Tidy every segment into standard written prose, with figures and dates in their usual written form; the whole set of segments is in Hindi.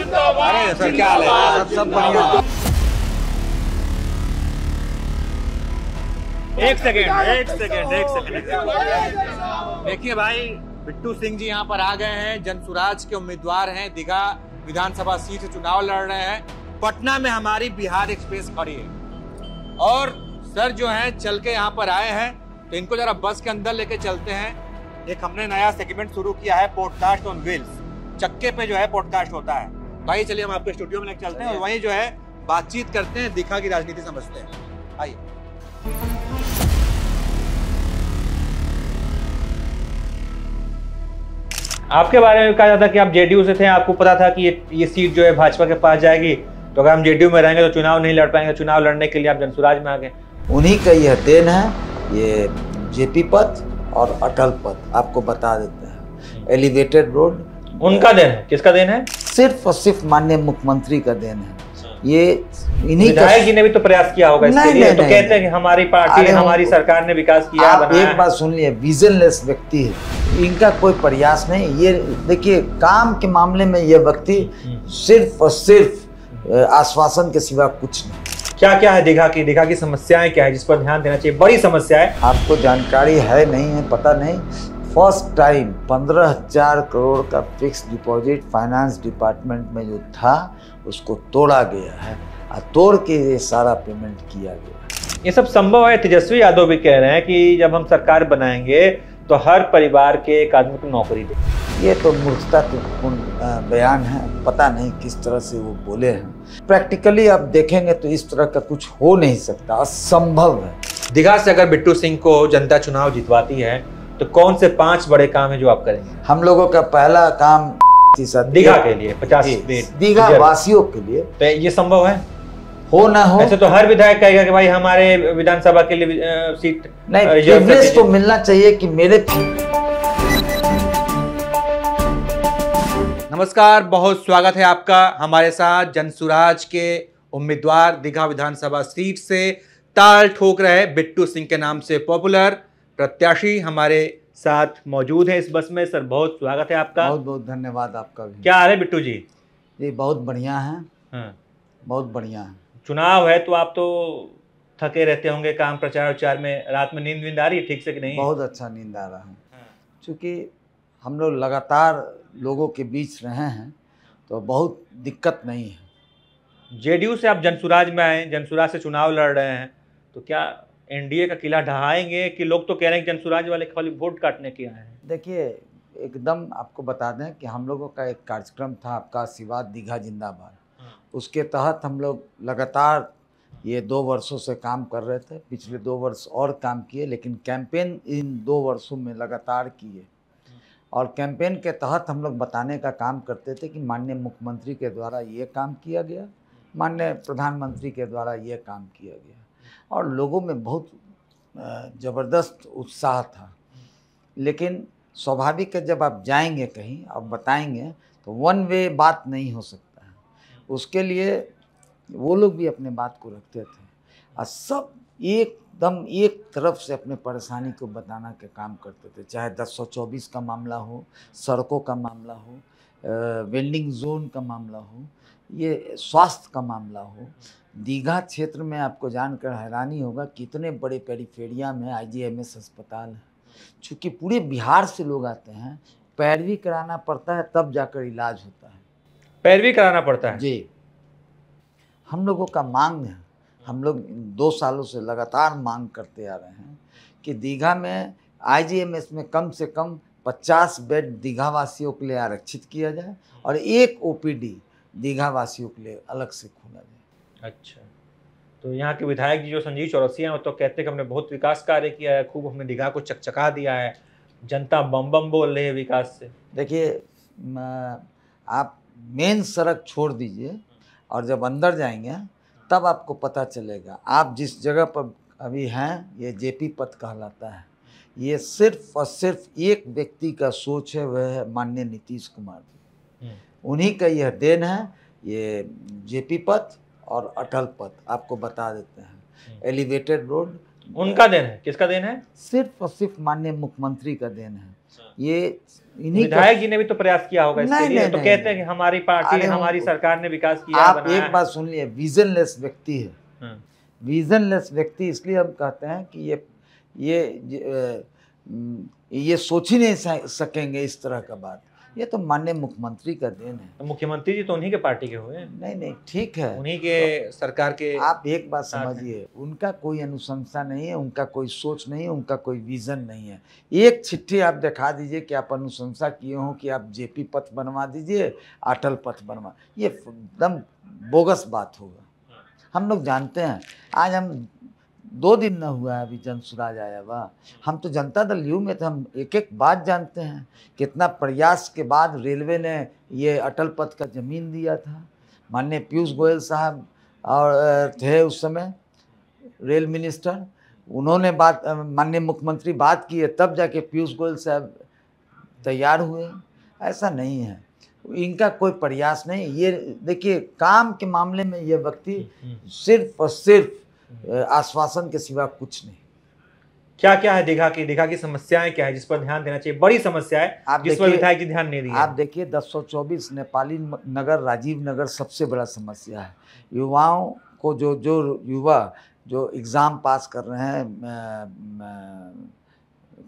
अरे सर क्या हाल है? सब बढ़िया। एक सेकेंड। देखिए भाई, बिट्टू सिंह जी यहाँ पर आ गए हैं। जनसुराज के उम्मीदवार हैं, दीघा विधानसभा सीट से चुनाव लड़ रहे हैं। पटना में हमारी बिहार एक्सप्रेस खड़ी है और सर जो है चल के यहाँ पर आए हैं, तो इनको जरा बस के अंदर लेके चलते हैं। एक हमने नया सेगमेंट शुरू किया है, पॉडकास्ट ऑन व्हील्स। चक्के पे जो है पॉडकास्ट होता है। भाई चलिए हम आपके स्टूडियो में लेके चलते हैं और वहीं जो है बातचीत करते हैं, दीघा की राजनीति समझते हैं। आइए। आपके बारे में कहा जाता कि आप जेडीयू से थे, आपको पता था कि ये सीट जो है भाजपा के पास जाएगी, तो अगर हम जेडीयू में रहेंगे तो चुनाव नहीं लड़ पाएंगे। चुनाव लड़ने के लिए आप जनसुराज में आ गए। उन्हीं का यह देन है, ये जेपी पथ और अटल पथ आपको बता देते हैं। एलिवेटेड रोड उनका देन है। किसका देन है? सिर्फ और सिर्फ माननीय मुख्यमंत्री का देन है। ये इन्हीं विधायक जी ने भी तो प्रयास किया होगा इसके लिए। तो कहते हैं कि हमारी पार्टी, हमारी सरकार ने विकास किया, आप एक बात सुन लिए, विजनलेस व्यक्ति है, इनका कोई प्रयास नहीं। ये देखिए, काम के मामले में ये व्यक्ति सिर्फ और सिर्फ आश्वासन के सिवा कुछ नहीं। क्या क्या है दीघा की समस्याएं क्या है जिस पर ध्यान देना चाहिए? बड़ी समस्या है। आपको जानकारी है नहीं है, पता नहीं। फर्स्ट टाइम 15,000 करोड़ का फिक्स डिपॉजिट फाइनेंस डिपार्टमेंट में जो था उसको तोड़ा गया है और तोड़ के ये सारा पेमेंट किया गया। ये सब संभव है। तेजस्वी यादव भी कह रहे हैं कि जब हम सरकार बनाएंगे तो हर परिवार के एक आदमी को नौकरी दें। ये तो मूर्खतापूर्ण बयान है, पता नहीं किस तरह से वो बोले हैं। प्रैक्टिकली आप देखेंगे तो इस तरह का कुछ हो नहीं सकता, असंभव है। दीघा से अगर बिट्टू सिंह को जनता चुनाव जितवाती है तो कौन से 5 बड़े काम है जो आप करेंगे? हम लोगों का पहला काम दीघा के लिए 50 दीघा वासियों के लिए। तो ये संभव है? हो ना हो ऐसे तो हर विधायक कहेगा कि भाई हमारे विधानसभा के लिए सीट नहीं, प्रिविलेज तो मिलना चाहिए कि मेरे। नमस्कार, बहुत स्वागत है आपका हमारे साथ। जनसुराज के उम्मीदवार, दीघा विधानसभा सीट से ताल ठोक रहे बिट्टू सिंह के नाम से पॉपुलर प्रत्याशी हमारे साथ मौजूद है इस बस में। सर बहुत स्वागत है आपका। बहुत बहुत धन्यवाद आपका भी। क्या हाल है बिट्टू जी? जी बहुत बढ़िया है। हाँ। बहुत बढ़िया है। चुनाव है तो आप तो थके रहते होंगे काम प्रचार उचार में। रात में नींद आ रही है ठीक से कि नहीं? बहुत अच्छा नींद आ रहा है। क्योंकि हम लोग लगातार लोगों के बीच रहे हैं तो बहुत दिक्कत नहीं है। जेडीयू से आप जनसुराज में आए, जनसुराज से चुनाव लड़ रहे हैं, तो क्या एनडीए का किला ढहाएंगे कि लोग तो कह रहे हैं कि जनसुराज वाले खाली वोट काटने के आए हैं? देखिए, एकदम आपको बता दें कि हम लोगों का एक कार्यक्रम था, आपका आशीर्वाद दीघा जिंदाबाद। उसके तहत हम लोग लगातार ये 2 वर्षों से काम कर रहे थे। पिछले 2 वर्ष और काम किए, लेकिन कैंपेन इन 2 वर्षों में लगातार किए। और कैंपेन के तहत हम लोग बताने का काम करते थे कि माननीय मुख्यमंत्री के द्वारा ये काम किया गया, माननीय प्रधानमंत्री के द्वारा ये काम किया गया, और लोगों में बहुत ज़बरदस्त उत्साह था। लेकिन स्वाभाविक है, जब आप जाएंगे कहीं और बताएंगे तो वन वे बात नहीं हो सकता है। उसके लिए वो लोग भी अपने बात को रखते थे और सब एकदम एक तरफ से अपने परेशानी को बताना के काम करते थे। चाहे 10/124 का मामला हो, सड़कों का मामला हो, वेंडिंग जोन का मामला हो, ये स्वास्थ्य का मामला हो। दीघा क्षेत्र में आपको जानकर हैरानी होगा कितने बड़े पेरिफेरिया में आईजीएमएस अस्पताल है। चूँकि पूरे बिहार से लोग आते हैं, पैरवी कराना पड़ता है तब जाकर इलाज होता है। पैरवी कराना पड़ता है जी। हम लोगों का मांग है, हम लोग 2 सालों से लगातार मांग करते आ रहे हैं कि दीघा में आईजीएमएस में कम से कम 50 बेड दीघा वासियों के लिए आरक्षित किया जाए और 1 ओपीडी दीघा वासियों के लिए अलग से खोला जाए। अच्छा, तो यहाँ के विधायक जी जो संजीव चौरसिया हैं तो कहते हैं कि हमने बहुत विकास कार्य किया है, खूब हमने दीघा को चकचका दिया है, जनता बम बम बोल रही है विकास से। देखिए, आप मेन सड़क छोड़ दीजिए और जब अंदर जाएंगे तब आपको पता चलेगा। आप जिस जगह पर अभी हैं, ये जेपी पथ कहलाता है। ये सिर्फ और सिर्फ एक व्यक्ति का सोच है, वह है माननीय नीतीश कुमार जी। उन्हीं का यह देन है, ये जेपी पथ और अटल पथ आपको बता देते हैं। एलिवेटेड रोड उनका देन है। किसका देन है? सिर्फ और सिर्फ माननीय मुख्यमंत्री का देन है। ये इन्हीं विधायक जी ने भी तो प्रयास किया होगा इसके लिए, तो कहते हैं कि हमारी पार्टी, अरे हमारी सरकार ने विकास किया, आप एक बात सुन लिए, विजनलेस व्यक्ति है। विजनलेस व्यक्ति इसलिए हम कहते हैं कि ये सोच ही नहीं सकेंगे इस तरह का बात। ये तो माननीय मुख्यमंत्री का देन है। तो मुख्यमंत्री जी तो उन्हीं के पार्टी के हुए। नहीं ठीक है, उन्हीं के तो सरकार के। आप एक बात समझिए, उनका कोई अनुशंसा नहीं है, उनका कोई सोच नहीं है, उनका कोई विजन नहीं है। एक चिट्ठी आप दिखा दीजिए कि आप अनुशंसा किए हो कि आप जेपी पथ बनवा दीजिए, अटल पथ बनवा, ये एकदम बोगस बात होगा। हम लोग जानते हैं, आज हम 2 दिन न हुआ है अभी जनसुराज आया हुआ, हम तो जनता दल यू में थे, हम एक एक बात जानते हैं। कितना प्रयास के बाद रेलवे ने ये अटल पथ का ज़मीन दिया था। माननीय पीयूष गोयल साहब और थे उस समय रेल मिनिस्टर, उन्होंने बात, माननीय मुख्यमंत्री बात की है, तब जाके पीयूष गोयल साहब तैयार हुए। ऐसा नहीं है, इनका कोई प्रयास नहीं। ये देखिए, काम के मामले में ये व्यक्ति सिर्फ और सिर्फ आश्वासन के सिवा कुछ नहीं। क्या क्या है दीघा की समस्याएं क्या है जिस पर ध्यान देना चाहिए? बड़ी समस्या है जिस पर विधायक जी ध्यान नहीं दिए। आप देखिए 1024 नेपाली नगर, राजीव नगर सबसे बड़ा समस्या है। युवाओं को जो युवा जो एग्ज़ाम पास कर रहे हैं,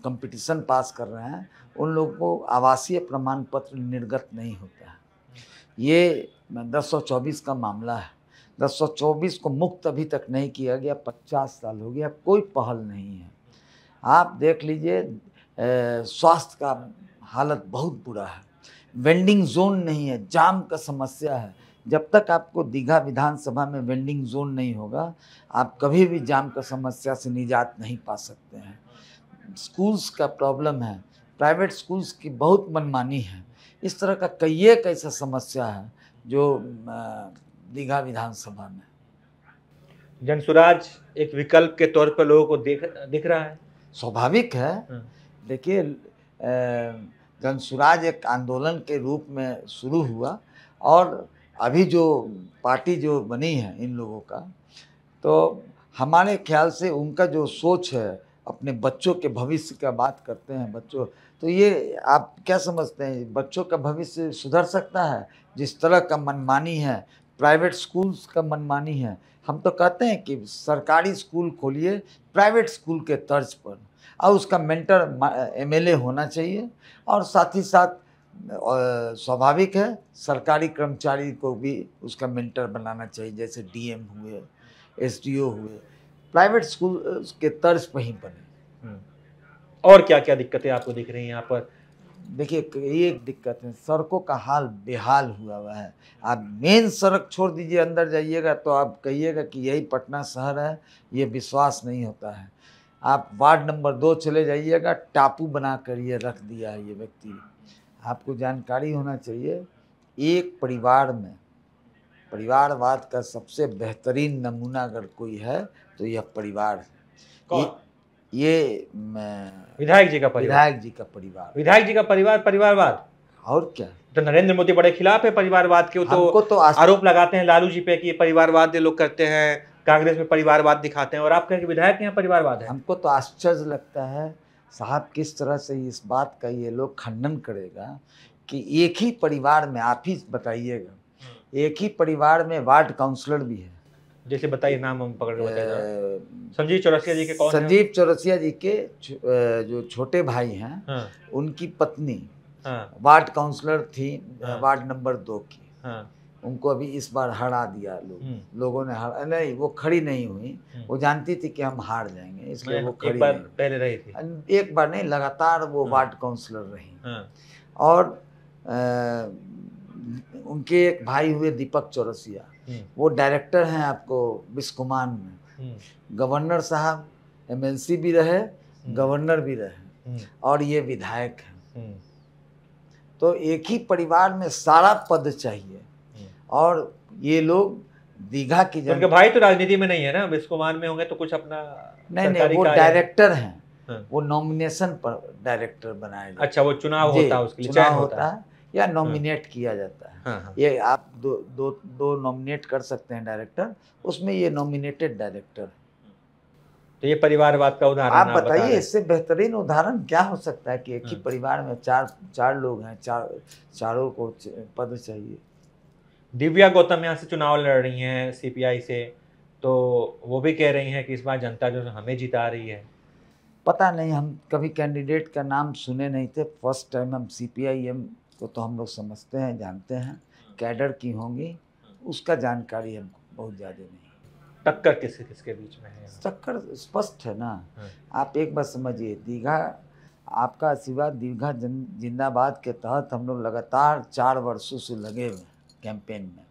कंपटीशन पास कर रहे हैं, उन लोगों को आवासीय प्रमाण पत्र निर्गत नहीं होता है। ये 1024 का मामला है। 1024 को मुक्त अभी तक नहीं किया गया, 50 साल हो गया, कोई पहल नहीं है। आप देख लीजिए, स्वास्थ्य का हालत बहुत बुरा है, वेंडिंग जोन नहीं है, जाम का समस्या है। जब तक आपको दीघा विधानसभा में वेंडिंग जोन नहीं होगा, आप कभी भी जाम का समस्या से निजात नहीं पा सकते हैं। स्कूल्स का प्रॉब्लम है, प्राइवेट स्कूल्स की बहुत मनमानी है। इस तरह का कई एक ऐसा समस्या है जो दीघा विधानसभा में। जनसुराज एक विकल्प के तौर पर लोगों को दिख रहा है, स्वाभाविक है। देखिए, जनसुराज एक आंदोलन के रूप में शुरू हुआ, और अभी जो पार्टी जो बनी है इन लोगों का, तो हमारे ख्याल से उनका जो सोच है, अपने बच्चों के भविष्य का बात करते हैं बच्चों, तो ये आप क्या समझते हैं, बच्चों का भविष्य सुधर सकता है? जिस तरह का मनमानी है, प्राइवेट स्कूल्स का मनमानी है। हम तो कहते हैं कि सरकारी स्कूल खोलिए प्राइवेट स्कूल के तर्ज पर, और उसका मेंटर एमएलए होना चाहिए, और साथ ही साथ स्वाभाविक है सरकारी कर्मचारी को भी उसका मेंटर बनाना चाहिए, जैसे डीएम हुए, एसडीओ हुए, प्राइवेट स्कूल के तर्ज पर ही बने। और क्या क्या दिक्कतें आपको दिख रही हैं यहाँ पर? देखिए, एक दिक्कत है, सड़कों का हाल बेहाल हुआ है। आप मेन सड़क छोड़ दीजिए, अंदर जाइएगा तो आप कहिएगा कि यही पटना शहर है, ये विश्वास नहीं होता है। आप वार्ड नंबर 2 चले जाइएगा, टापू बना कर ये रख दिया है ये व्यक्ति। आपको जानकारी होना चाहिए, एक परिवार में परिवारवाद का सबसे बेहतरीन नमूना अगर कोई है तो यह परिवार है। ये विधायक जी का परिवार, विधायक जी का परिवारवाद। और क्या? तो नरेंद्र मोदी बड़े खिलाफ है परिवारवाद के, तो आरोप लगाते हैं लालू जी पे कि ये परिवारवाद ये लोग करते हैं, कांग्रेस में परिवारवाद दिखाते हैं, और आप कहें कि विधायक के यहाँ परिवारवाद है। हमको तो आश्चर्य लगता है साहब, किस तरह से इस बात का ये लोग खंडन करेगा कि एक ही परिवार में, आप ही बताइएगा, एक ही परिवार में वार्ड काउंसलर भी है। जैसे बताइए, नाम हम पकड़ के बताइए। संजीव चौरसिया जी के कौन? संजीव चौरसिया जी के जो छोटे भाई हैं, उनकी पत्नी वार्ड काउंसलर थी, वार्ड नंबर 2 की। उनको अभी इस बार हरा दिया लोगों ने। नहीं, वो खड़ी नहीं हुई, वो जानती थी कि हम हार जाएंगे, इसलिए वो खड़ी नहीं। पहले रही थी, एक बार नहीं, लगातार वो वार्ड काउंसलर रही। और उनके एक भाई हुए दीपक चौरसिया, वो डायरेक्टर हैं आपको बिस्कुमान में। गवर्नर साहब एमएलसी भी रहे, गवर्नर भी रहे, और ये विधायक हैं। तो एक ही परिवार में सारा पद चाहिए, और ये लोग दीघा की उनके भाई तो राजनीति में नहीं है ना, बिस्कुमान में होंगे तो कुछ अपना नहीं, वो डायरेक्टर हैं। वो नॉमिनेशन पर डायरेक्टर बनाए। अच्छा, वो चुनाव होता है, उसके लिए चुनाव होता है या नॉमिनेट किया जाता है। ये आप दो नॉमिनेट कर सकते हैं डायरेक्टर, उसमें ये नॉमिनेटेड डायरेक्टर। तो ये परिवारवाद का उदाहरण आप बता रहे बताइए, हैं। इससे बेहतरीन उदाहरण क्या हो सकता है कि एक ही परिवार में चार लोग हैं, चारों को पद चाहिए। दिव्या गौतम यहाँ से चुनाव लड़ रही हैं सीपीआई से, तो वो भी कह रही हैं कि इस बार जनता जो हमें जिता रही है। पता नहीं, हम कभी कैंडिडेट का नाम सुने नहीं थे, फर्स्ट टाइम हम सीपीआईएम को तो हम लोग समझते हैं, जानते हैं कैडर की होंगी, उसका जानकारी हमको बहुत ज़्यादा नहीं। टक्कर किसके किसके बीच में है? टक्कर स्पष्ट है ना। आप एक बात समझिए, दीघा आपका आशीर्वाद दीघा जिंदाबाद के तहत हम लोग लगातार 4 वर्षों से लगे हुए कैंपेन में,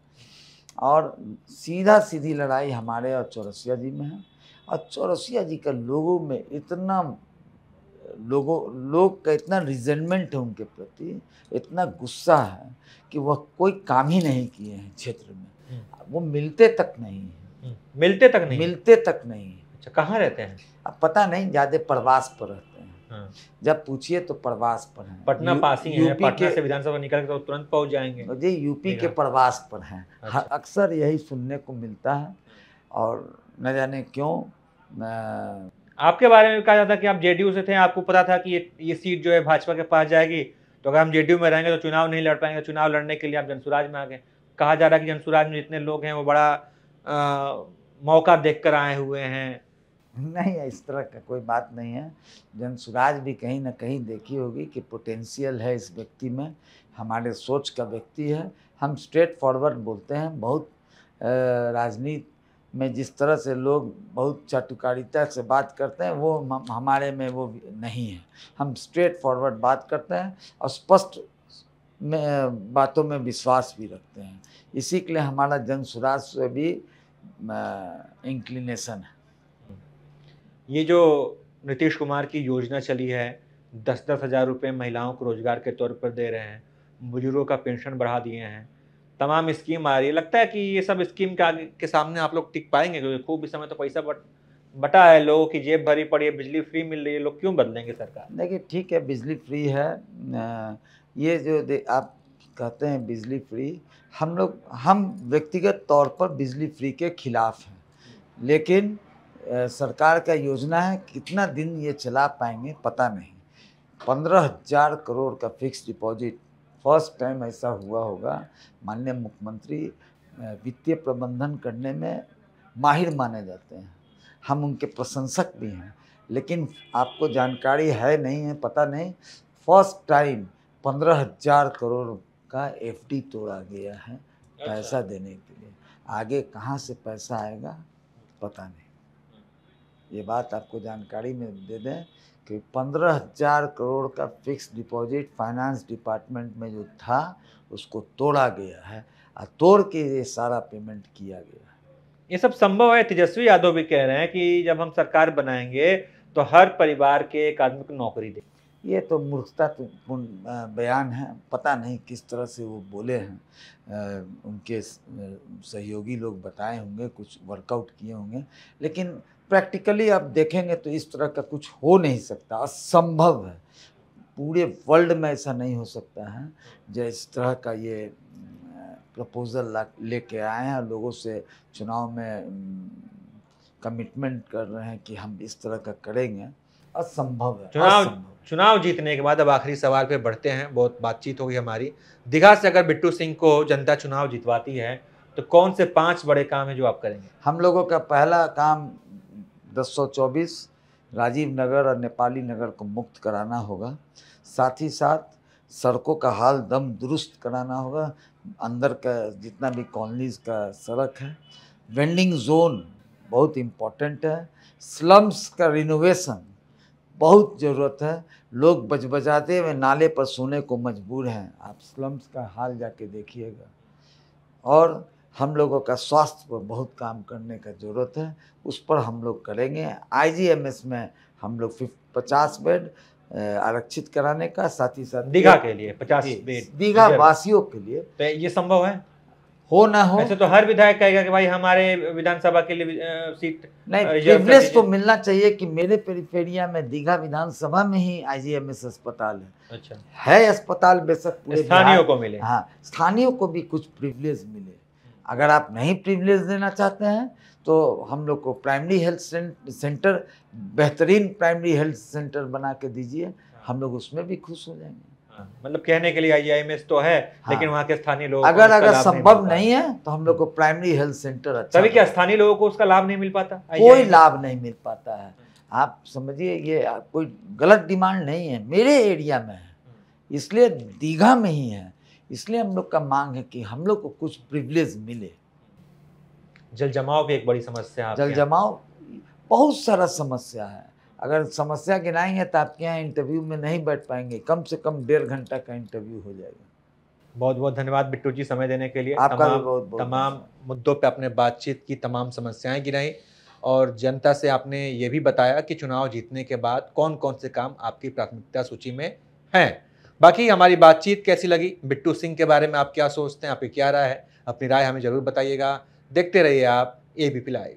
और सीधी लड़ाई हमारे और चौरसिया जी में है। और चौरसिया जी का लोगों में इतना लोग का इतना रिजेंटमेंट है उनके प्रति, इतना गुस्सा है कि वह कोई काम ही नहीं किए हैं क्षेत्र में, वो मिलते तक नहीं है। मिलते तक नहीं। अच्छा, कहाँ रहते हैं? अब पता नहीं, ज़्यादा प्रवास पर रहते हैं। जब पूछिए तो प्रवास पर हैं। पटना पास ही है, पटना से विधानसभा निकल के तो तुरंत पहुंच जाएंगे जी। यूपी के प्रवास पर हैं। अच्छा। अक्सर यही सुनने को मिलता है, और न जाने क्यों। आपके बारे में कहा जाता है कि आप जेडीयू से थे, आपको पता था कि ये सीट जो है भाजपा के पास जाएगी, तो अगर हम जेडीयू में रहेंगे तो चुनाव नहीं लड़ पाएंगे। चुनाव लड़ने के लिए आप जनसुराज में आ गए। कहा जा रहा है कि जनसुराज में जितने लोग हैं वो बड़ा मौका देख कर आए हुए हैं। नहीं, इस तरह का कोई बात नहीं है। जनसुराज भी कहीं ना कहीं देखी होगी कि पोटेंशियल है इस व्यक्ति में, हमारे सोच का व्यक्ति है। हम स्ट्रेट फॉरवर्ड बोलते हैं। बहुत राजनीति में जिस तरह से लोग बहुत चाटुकारिता से बात करते हैं, वो हमारे में वो नहीं है। हम स्ट्रेट फॉरवर्ड बात करते हैं और स्पष्ट में बातों में विश्वास भी रखते हैं। इसी के लिए हमारा जनसुराज से भी इंक्लिनेशन है। ये जो नीतीश कुमार की योजना चली है, 10-10 हज़ार रुपये महिलाओं को रोजगार के तौर पर दे रहे हैं, बुजुर्गों का पेंशन बढ़ा दिए हैं, तमाम स्कीम आ रही है, लगता है कि ये सब स्कीम के सामने आप लोग टिक पाएंगे? क्योंकि खूब इस समय तो पैसा बटा है, लोगों की जेब भरी पड़ी है, बिजली फ्री मिल रही है, लोग क्यों बदलेंगे सरकार? देखिए, ठीक है, बिजली फ्री है। ये जो आप कहते हैं बिजली फ्री, हम व्यक्तिगत तौर पर बिजली फ्री के खिलाफ हैं, लेकिन सरकार का योजना है, कितना दिन ये चला पाएंगे पता नहीं। 15,000 करोड़ का फिक्स डिपॉजिट, फर्स्ट टाइम ऐसा हुआ होगा। माननीय मुख्यमंत्री वित्तीय प्रबंधन करने में माहिर माने जाते हैं, हम उनके प्रशंसक भी हैं, लेकिन आपको जानकारी है नहीं है, पता नहीं, फर्स्ट टाइम 15,000 करोड़ का एफडी तोड़ा गया है पैसा देने के लिए। आगे कहाँ से पैसा आएगा पता नहीं। ये बात आपको जानकारी में दे दें कि 15,000 करोड़ का फिक्स डिपॉजिट फाइनेंस डिपार्टमेंट में जो था उसको तोड़ा गया है, और तोड़ के ये सारा पेमेंट किया गया है। ये सब संभव है? तेजस्वी यादव भी कह रहे हैं कि जब हम सरकार बनाएंगे तो हर परिवार के एक आदमी को नौकरी दें। ये तो मूर्खतापूर्ण बयान है, पता नहीं किस तरह से वो बोले हैं। उनके सहयोगी लोग बताए होंगे, कुछ वर्कआउट किए होंगे, लेकिन प्रैक्टिकली आप देखेंगे तो इस तरह का कुछ हो नहीं सकता, असंभव है। पूरे वर्ल्ड में ऐसा नहीं हो सकता है जो इस तरह का ये प्रपोजल लेके आए हैं, लोगों से चुनाव में कमिटमेंट कर रहे हैं कि हम इस तरह का करेंगे। असंभव है। चुनाव जीतने के बाद अब आखिरी सवाल पे बढ़ते हैं। बहुत बातचीत होगी हमारी। दीघा से अगर बिट्टू सिंह को जनता चुनाव जितवाती है तो कौन से 5 बड़े काम है जो आप करेंगे? हम लोगों का पहला काम 1024 राजीव नगर और नेपाली नगर को मुक्त कराना होगा। साथ ही साथ सड़कों का हाल दम दुरुस्त कराना होगा। अंदर का जितना भी कॉलोनीज़ का सड़क है, वेंडिंग जोन बहुत इम्पोर्टेंट है। स्लम्स का रिनोवेशन बहुत ज़रूरत है। लोग बजबजाते हुए नाले पर सोने को मजबूर हैं। आप स्लम्स का हाल जाके देखिएगा। और हम लोगों का स्वास्थ्य पर बहुत काम करने का ज़रूरत है, उस पर हम लोग करेंगे। IGMS में हम लोग 50 बेड आरक्षित कराने का, साथ ही साथ दीघा के लिए 50 बेड दीघा वासियों के लिए। तो ये संभव है? हो ना हो, ऐसे तो हर विधायक कहेगा कि भाई हमारे विधानसभा के लिए सीट नहीं, प्रिविलेज तो मिलना चाहिए कि मेरे पेरिफेरिया में दीघा विधानसभा में ही IGMS अस्पताल है। अच्छा, है अस्पताल बेशक पूरे स्थानीयों को मिले। हाँ, स्थानीयों को भी कुछ प्रिविलेज मिले। अगर आप नहीं प्रिविलेज देना चाहते हैं तो हम लोग को प्राइमरी हेल्थ सेंटर, बेहतरीन प्राइमरी हेल्थ सेंटर बना के दीजिए, हम लोग उसमें भी खुश हो जाएंगे। मतलब कहने के लिए IGIMS तो है, लेकिन वहाँ के स्थानीय लोगों अगर संभव नहीं है तो हम लोग को प्राइमरी हेल्थ सेंटर अच्छा। तभी क्या स्थानीय लोगों को उसका लाभ नहीं मिल पाता? कोई लाभ नहीं मिल पाता है। आप समझिए, ये कोई गलत डिमांड नहीं है, मेरे एरिया में है, इसलिए दीघा में ही है, इसलिए हम लोग का मांग है कि हम लोग को कुछ प्रिविलेज मिले। जल जमाव भी एक बड़ी समस्या है। जल जमाव बहुत सारा समस्या है। अगर समस्या गिनाएंगे तो आपके यहाँ इंटरव्यू में नहीं बैठ पाएंगे, कम से कम 1.5 घंटा का इंटरव्यू हो जाएगा। बहुत बहुत धन्यवाद बिट्टू जी समय देने के लिए। आपका भी बहुत बहुत तमाम मुद्दों पे आपने बातचीत की, तमाम समस्याएं गिनाई और जनता से आपने ये भी बताया कि चुनाव जीतने के बाद कौन कौन से काम आपकी प्राथमिकता सूची में हैं। बाकी हमारी बातचीत कैसी लगी, बिट्टू सिंह के बारे में आप क्या सोचते हैं, आपकी क्या राय है, अपनी राय हमें जरूर बताइएगा। देखते रहिए आप ABP लाइव।